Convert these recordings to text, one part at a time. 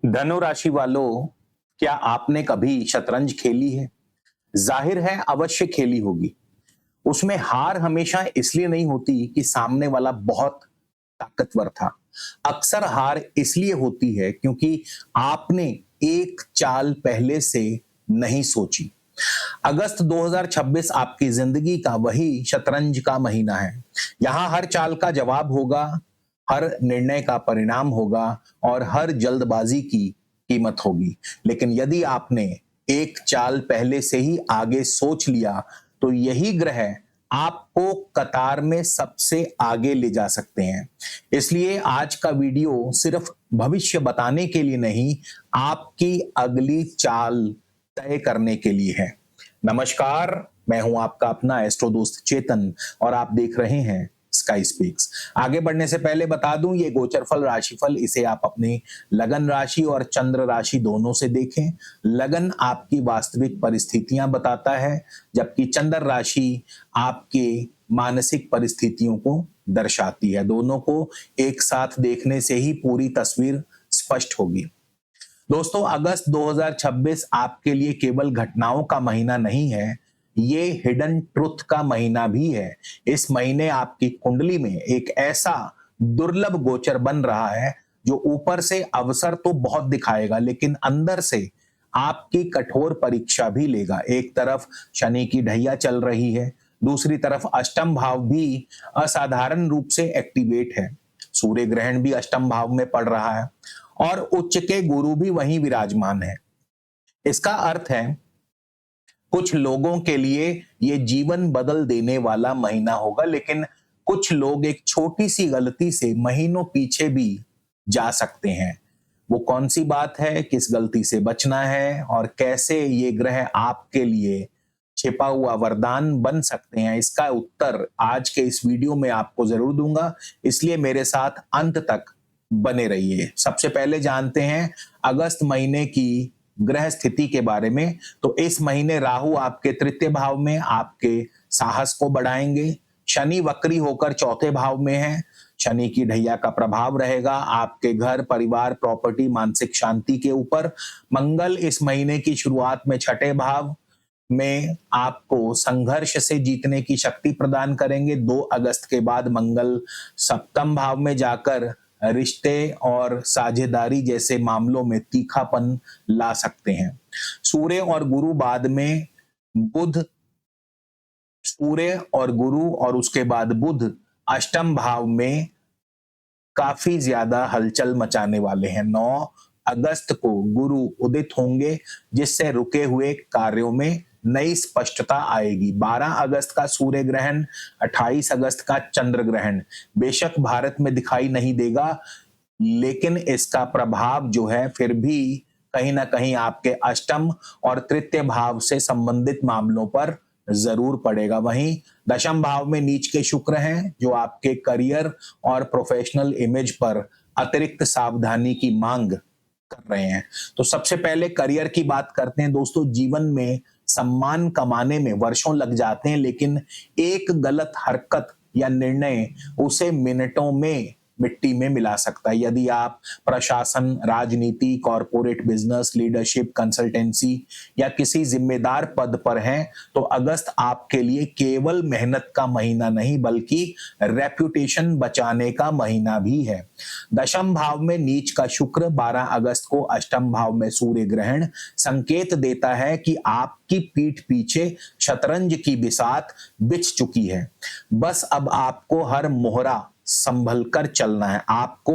धनु राशि वालों, क्या आपने कभी शतरंज खेली है? जाहिर है अवश्य खेली होगी। उसमें हार हमेशा इसलिए नहीं होती कि सामने वाला बहुत ताकतवर था। अक्सर हार इसलिए होती है क्योंकि आपने एक चाल पहले से नहीं सोची। अगस्त 2026 आपकी जिंदगी का वही शतरंज का महीना है। यहाँ हर चाल का जवाब होगा, हर निर्णय का परिणाम होगा और हर जल्दबाजी की कीमत होगी। लेकिन यदि आपने एक चाल पहले से ही आगे सोच लिया, तो यही ग्रह आपको कतार में सबसे आगे ले जा सकते हैं। इसलिए आज का वीडियो सिर्फ भविष्य बताने के लिए नहीं, आपकी अगली चाल तय करने के लिए है। नमस्कार, मैं हूं आपका अपना एस्ट्रो दोस्त चेतन और आप देख रहे हैं स्काई स्पीक्स। आगे बढ़ने से पहले बता दूं, ये गोचरफल राशिफल इसे आप अपनी लगन राशि और चंद्र राशि दोनों से देखें। लगन आपकी वास्तविक परिस्थितियां बताता है, जबकि चंद्र राशि आपके मानसिक परिस्थितियों को दर्शाती है। दोनों को एक साथ देखने से ही पूरी तस्वीर स्पष्ट होगी। दोस्तों, अगस्त 2026 आपके लिए केवल घटनाओं का महीना नहीं है, ये हिडन ट्रुथ का महीना भी है। इस महीने आपकी कुंडली में एक ऐसा दुर्लभ गोचर बन रहा है जो ऊपर से अवसर तो बहुत दिखाएगा, लेकिन अंदर से आपकी कठोर परीक्षा भी लेगा। एक तरफ शनि की ढैया चल रही है, दूसरी तरफ अष्टम भाव भी असाधारण रूप से एक्टिवेट है। सूर्य ग्रहण भी अष्टम भाव में पड़ रहा है और उच्च के गुरु भी वहीं विराजमान है। इसका अर्थ है कुछ लोगों के लिए ये जीवन बदल देने वाला महीना होगा, लेकिन कुछ लोग एक छोटी सी गलती से महीनों पीछे भी जा सकते हैं। वो कौन सी बात है, किस गलती से बचना है और कैसे ये ग्रह आपके लिए छिपा हुआ वरदान बन सकते हैं, इसका उत्तर आज के इस वीडियो में आपको जरूर दूंगा। इसलिए मेरे साथ अंत तक बने रहिए। सबसे पहले जानते हैं अगस्त महीने की ग्रह स्थिति के बारे में। तो इस महीने राहु आपके तृतीय भाव में आपके साहस को बढ़ाएंगे। शनि वक्री होकर चौथे भाव में है। शनि की ढैया का प्रभाव रहेगा आपके घर, परिवार, प्रॉपर्टी, मानसिक शांति के ऊपर। मंगल इस महीने की शुरुआत में छठे भाव में आपको संघर्ष से जीतने की शक्ति प्रदान करेंगे। 2 अगस्त के बाद मंगल सप्तम भाव में जाकर रिश्ते और साझेदारी जैसे मामलों में तीखापन ला सकते हैं। सूर्य और गुरु बाद में बुध सूर्य और गुरु और उसके बाद बुध अष्टम भाव में काफी ज्यादा हलचल मचाने वाले हैं। 9 अगस्त को गुरु उदित होंगे, जिससे रुके हुए कार्यों में नई स्पष्टता आएगी। 12 अगस्त का सूर्य ग्रहण, 28 अगस्त का चंद्र ग्रहण बेशक भारत में दिखाई नहीं देगा, लेकिन इसका प्रभाव जो है फिर भी कहीं ना कहीं आपके अष्टम और तृतीय भाव से संबंधित मामलों पर जरूर पड़ेगा। वहीं दशम भाव में नीच के शुक्र हैं, जो आपके करियर और प्रोफेशनल इमेज पर अतिरिक्त सावधानी की मांग कर रहे हैं। तो सबसे पहले करियर की बात करते हैं। दोस्तों, जीवन में सम्मान कमाने में वर्षों लग जाते हैं, लेकिन एक गलत हरकत या निर्णय उसे मिनटों में मिट्टी में मिला सकता है। यदि आप प्रशासन, राजनीति, कॉरपोरेट बिजनेस, लीडरशिप, कंसल्टेंसी या किसी जिम्मेदार पद पर हैं, तो अगस्त आपके लिए केवल मेहनत का महीना नहीं, बल्कि रेप्यूटेशन बचाने का महीना भी है। दशम भाव में नीच का शुक्र, 12 अगस्त को अष्टम भाव में सूर्य ग्रहण संकेत देता है कि आपकी पीठ पीछे शतरंज की बिसात बिछ चुकी है। बस अब आपको हर मोहरा संभल कर चलना है। आपको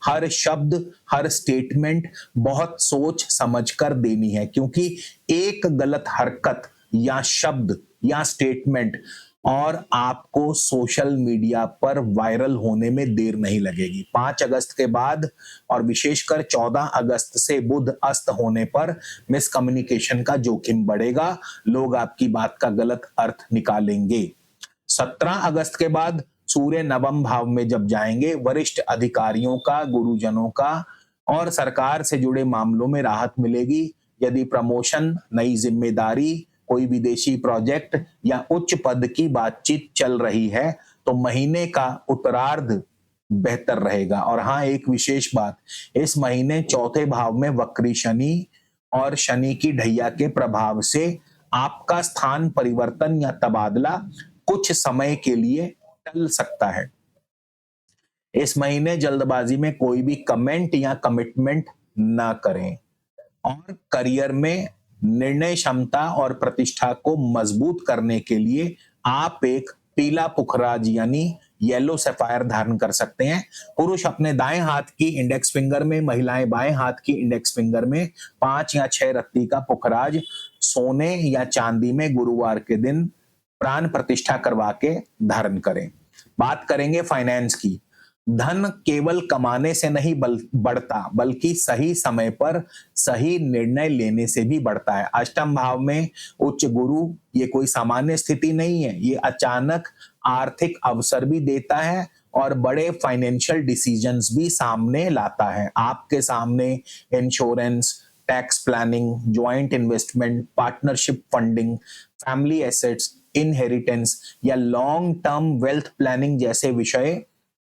हर शब्द, हर स्टेटमेंट बहुत सोच समझ कर देनी है, क्योंकि एक गलत हरकत या शब्द या स्टेटमेंट और आपको सोशल मीडिया पर वायरल होने में देर नहीं लगेगी। 5 अगस्त के बाद और विशेषकर 14 अगस्त से बुध अस्त होने पर मिसकम्युनिकेशन का जोखिम बढ़ेगा। लोग आपकी बात का गलत अर्थ निकालेंगे। 17 अगस्त के बाद सूर्य नवम भाव में जब जाएंगे, वरिष्ठ अधिकारियों का, गुरुजनों का और सरकार से जुड़े मामलों में राहत मिलेगी। यदि प्रमोशन, नई जिम्मेदारी, कोई विदेशी प्रोजेक्ट या उच्च पद की बातचीत चल रही है, तो महीने का उत्तरार्ध बेहतर रहेगा। और हाँ, एक विशेष बात, इस महीने चौथे भाव में वक्री शनि और शनि की ढैया के प्रभाव से आपका स्थान परिवर्तन या तबादला कुछ समय के लिए टल सकता है। इस महीने जल्दबाजी में कोई भी कमेंट या कमिटमेंट ना करें और करियर में निर्णय क्षमता और प्रतिष्ठा को मजबूत करने के लिए आप एक पीला पुखराज यानी येलो सफायर धारण कर सकते हैं। पुरुष अपने दाएं हाथ की इंडेक्स फिंगर में, महिलाएं बाएं हाथ की इंडेक्स फिंगर में 5 या 6 रत्ती का पुखराज सोने या चांदी में गुरुवार के दिन प्राण प्रतिष्ठा करवा के धारण करें। बात करेंगे फाइनेंस की। धन केवल कमाने से नहीं बढ़ता, बल्कि सही समय पर सही निर्णय लेने से भी बढ़ता है। अष्टम भाव में उच्च गुरु ये कोई सामान्य स्थिति नहीं है, ये अचानक आर्थिक अवसर भी देता है और बड़े फाइनेंशियल डिसीजंस भी सामने लाता है। आपके सामने insurance, tax planning, joint investment, partnership funding, family assets, inheritance या लॉन्ग टर्म वेल्थ प्लानिंग जैसे विषय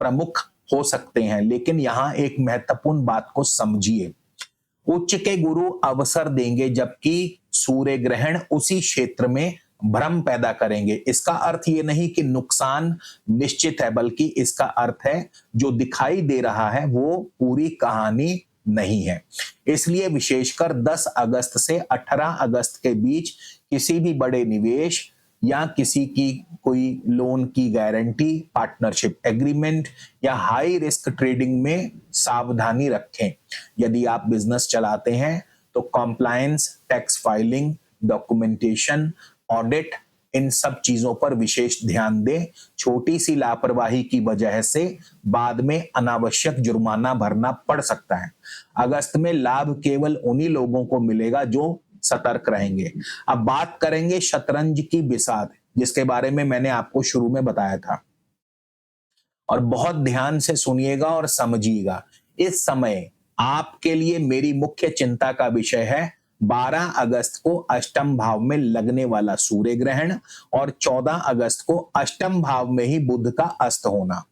प्रमुख हो सकते हैं। लेकिन यहां एक महत्वपूर्ण बात को समझिए, उच्च के गुरु अवसर देंगे जबकि सूर्य ग्रहण उसी क्षेत्र में भ्रम पैदा करेंगे। इसका अर्थ ये नहीं कि नुकसान निश्चित है, बल्कि इसका अर्थ है जो दिखाई दे रहा है वो पूरी कहानी नहीं है। इसलिए विशेषकर 10 अगस्त से 18 अगस्त के बीच किसी भी बड़े निवेश या किसी की कोई लोन की गारंटी, पार्टनरशिप एग्रीमेंट या हाई रिस्क ट्रेडिंग में सावधानी रखें। यदि आप बिजनेस चलाते हैं तो compliance, tax filing, documentation, audit, इन सब चीजों पर विशेष ध्यान दें। छोटी सी लापरवाही की वजह से बाद में अनावश्यक जुर्माना भरना पड़ सकता है। अगस्त में लाभ केवल उन्हीं लोगों को मिलेगा जो सतर्क रहेंगे। अब बात करेंगे शतरंज की बिसात, जिसके बारे में मैंने आपको शुरू में बताया था, और बहुत ध्यान से सुनिएगा और समझिएगा। इस समय आपके लिए मेरी मुख्य चिंता का विषय है 12 अगस्त को अष्टम भाव में लगने वाला सूर्य ग्रहण और 14 अगस्त को अष्टम भाव में ही बुध का अस्त होना।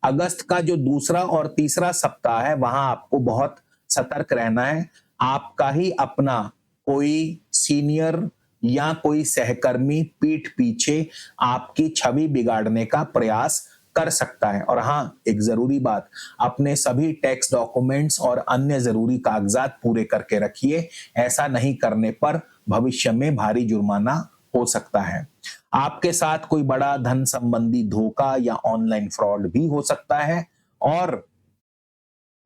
अगस्त का जो दूसरा और तीसरा सप्ताह है वहां आपको बहुत सतर्क रहना है। आपका ही अपना कोई सीनियर या कोई सहकर्मी पीठ पीछे आपकी छवि बिगाड़ने का प्रयास कर सकता है। और हाँ, एक जरूरी बात, अपने सभी टैक्स डॉक्यूमेंट्स और अन्य जरूरी कागजात पूरे करके रखिए। ऐसा नहीं करने पर भविष्य में भारी जुर्माना हो सकता है। आपके साथ कोई बड़ा धन संबंधी धोखा या ऑनलाइन फ्रॉड भी हो सकता है। और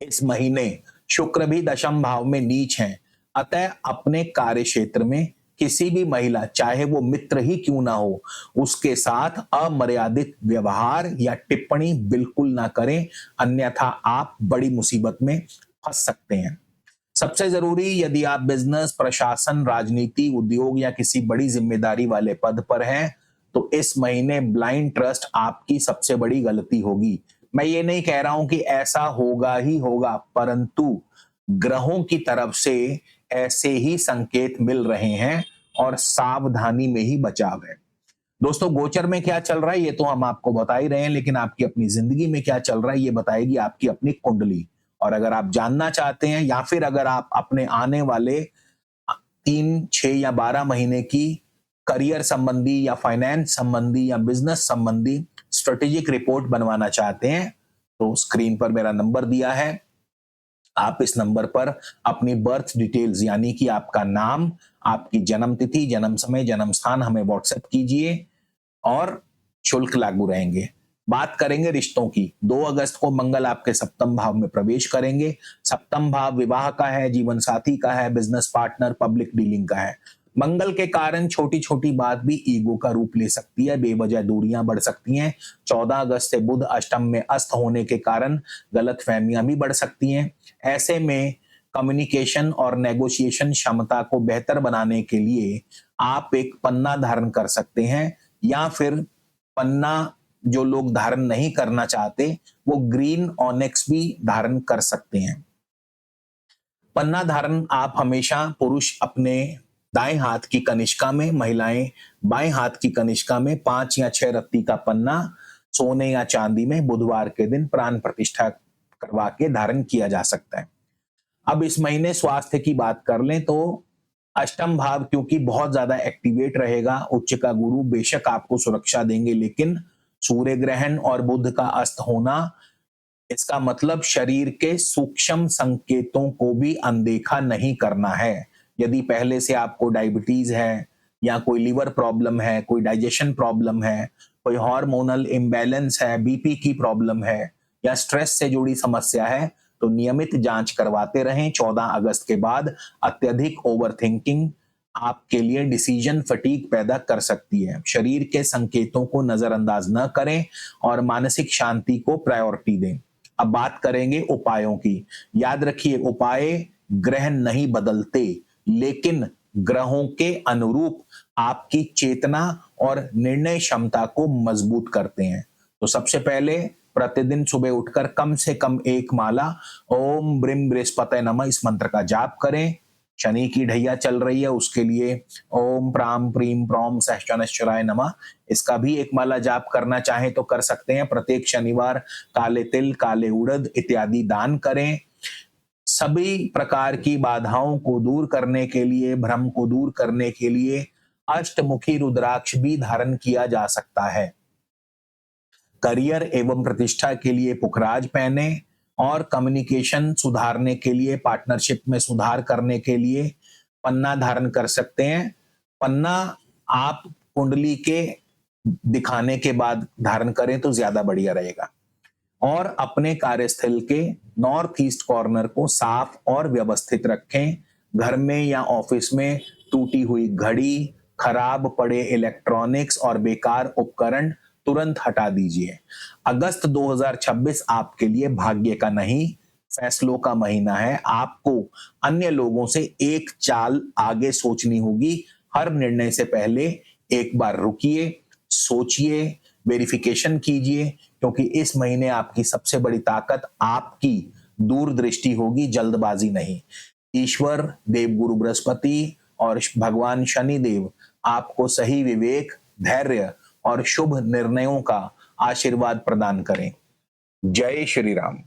इस महीने शुक्र भी दशम भाव में नीच है, अतः अपने कार्य क्षेत्र में किसी भी महिला, चाहे वो मित्र ही क्यों ना हो, उसके साथ अमर्यादित व्यवहार या टिप्पणी बिल्कुल ना करें, अन्यथा आप बड़ी मुसीबत में फंस सकते हैं। सबसे जरूरी, यदि आप बिजनेस, प्रशासन, राजनीति, उद्योग या किसी बड़ी जिम्मेदारी वाले पद पर हैं, तो इस महीने ब्लाइंड ट्रस्ट आपकी सबसे बड़ी गलती होगी। मैं ये नहीं कह रहा हूं कि ऐसा होगा ही होगा, परंतु ग्रहों की तरफ से ऐसे ही संकेत मिल रहे हैं और सावधानी में ही बचाव है। दोस्तों, गोचर में क्या चल रहा है ये तो हम आपको बता ही रहे हैं, लेकिन आपकी अपनी जिंदगी में क्या चल रहा है ये बताएगी आपकी अपनी कुंडली। और अगर आप जानना चाहते हैं या फिर अगर आप अपने आने वाले 3, 6 या 12 महीने की करियर संबंधी या फाइनेंस संबंधी या बिजनेस संबंधी स्ट्रेटेजिक रिपोर्ट बनवाना चाहते हैं, तो स्क्रीन पर मेरा नंबर दिया है। आप इस नंबर पर अपनी बर्थ डिटेल्स यानी कि आपका नाम, आपकी जन्म तिथि, जन्म समय, जन्म स्थान हमें व्हाट्सएप कीजिए और शुल्क लागू रहेंगे। बात करेंगे रिश्तों की। 2 अगस्त को मंगल आपके सप्तम भाव में प्रवेश करेंगे। सप्तम भाव विवाह का है, जीवन साथी का है, बिजनेस पार्टनर, पब्लिक डीलिंग का है। मंगल के कारण छोटी छोटी बात भी ईगो का रूप ले सकती है, बेवजह दूरियां बढ़ सकती हैं। 14 अगस्त से बुध अष्टम में अस्त होने के कारण गलतफहमियां भी बढ़ सकती हैं। ऐसे में कम्युनिकेशन और नेगोशिएशन क्षमता को बेहतर बनाने के लिए आप एक पन्ना धारण कर सकते हैं, या फिर पन्ना जो लोग धारण नहीं करना चाहते वो ग्रीन ऑनेक्स भी धारण कर सकते हैं। पन्ना धारण आप हमेशा, पुरुष अपने दाएं हाथ की कनिष्का में, महिलाएं बाएं हाथ की कनिष्का में 5 या 6 रत्ती का पन्ना सोने या चांदी में बुधवार के दिन प्राण प्रतिष्ठा करवा के धारण किया जा सकता है। अब इस महीने स्वास्थ्य की बात कर लें तो अष्टम भाव क्योंकि बहुत ज्यादा एक्टिवेट रहेगा। उच्च का गुरु बेशक आपको सुरक्षा देंगे, लेकिन सूर्य ग्रहण और बुध का अस्त होना, इसका मतलब शरीर के सूक्ष्म संकेतों को भी अनदेखा नहीं करना है। यदि पहले से आपको डायबिटीज है या कोई लिवर प्रॉब्लम है, कोई डाइजेशन प्रॉब्लम है, कोई हार्मोनल इम्बैलेंस है, बीपी की प्रॉब्लम है या स्ट्रेस से जुड़ी समस्या है, तो नियमित जांच करवाते रहें। 14 अगस्त के बाद अत्यधिक ओवरथिंकिंग आपके लिए डिसीजन फटीग पैदा कर सकती है। शरीर के संकेतों को नजरअंदाज न करें और मानसिक शांति को प्रायोरिटी दें। अब बात करेंगे उपायों की। याद रखिए, उपाय ग्रह नहीं बदलते, लेकिन ग्रहों के अनुरूप आपकी चेतना और निर्णय क्षमता को मजबूत करते हैं। तो सबसे पहले प्रतिदिन सुबह उठकर कम से कम एक माला ओम ब्रीम बृहस्पतये नमः इस मंत्र का जाप करें। शनि की ढैया चल रही है, उसके लिए ओम प्राम प्रीम प्रौम सहस्त्रनश्चराय नमः इसका भी एक माला जाप करना चाहे तो कर सकते हैं। प्रत्येक शनिवार काले तिल, काले उड़द इत्यादि दान करें। सभी प्रकार की बाधाओं को दूर करने के लिए, भ्रम को दूर करने के लिए अष्टमुखी रुद्राक्ष भी धारण किया जा सकता है। करियर एवं प्रतिष्ठा के लिए पुखराज पहने और कम्युनिकेशन सुधारने के लिए, पार्टनरशिप में सुधार करने के लिए पन्ना धारण कर सकते हैं। पन्ना आप कुंडली के दिखाने के बाद धारण करें तो ज्यादा बढ़िया रहेगा। और अपने कार्यस्थल के नॉर्थ ईस्ट कॉर्नर को साफ और व्यवस्थित रखें। घर में या ऑफिस में टूटी हुई घड़ी, खराब पड़े इलेक्ट्रॉनिक्स और बेकार उपकरण तुरंत हटा दीजिए। अगस्त 2026 आपके लिए भाग्य का नहीं, फैसलों का महीना है। आपको अन्य लोगों से एक चाल आगे सोचनी होगी। हर निर्णय से पहले एक बार रुकिए, सोचिए, वेरिफिकेशन कीजिए, क्योंकि इस महीने आपकी सबसे बड़ी ताकत आपकी दूरदृष्टि होगी, जल्दबाजी नहीं। ईश्वर, देवगुरु बृहस्पति और भगवान शनि देव आपको सही विवेक, धैर्य और शुभ निर्णयों का आशीर्वाद प्रदान करें। जय श्री राम।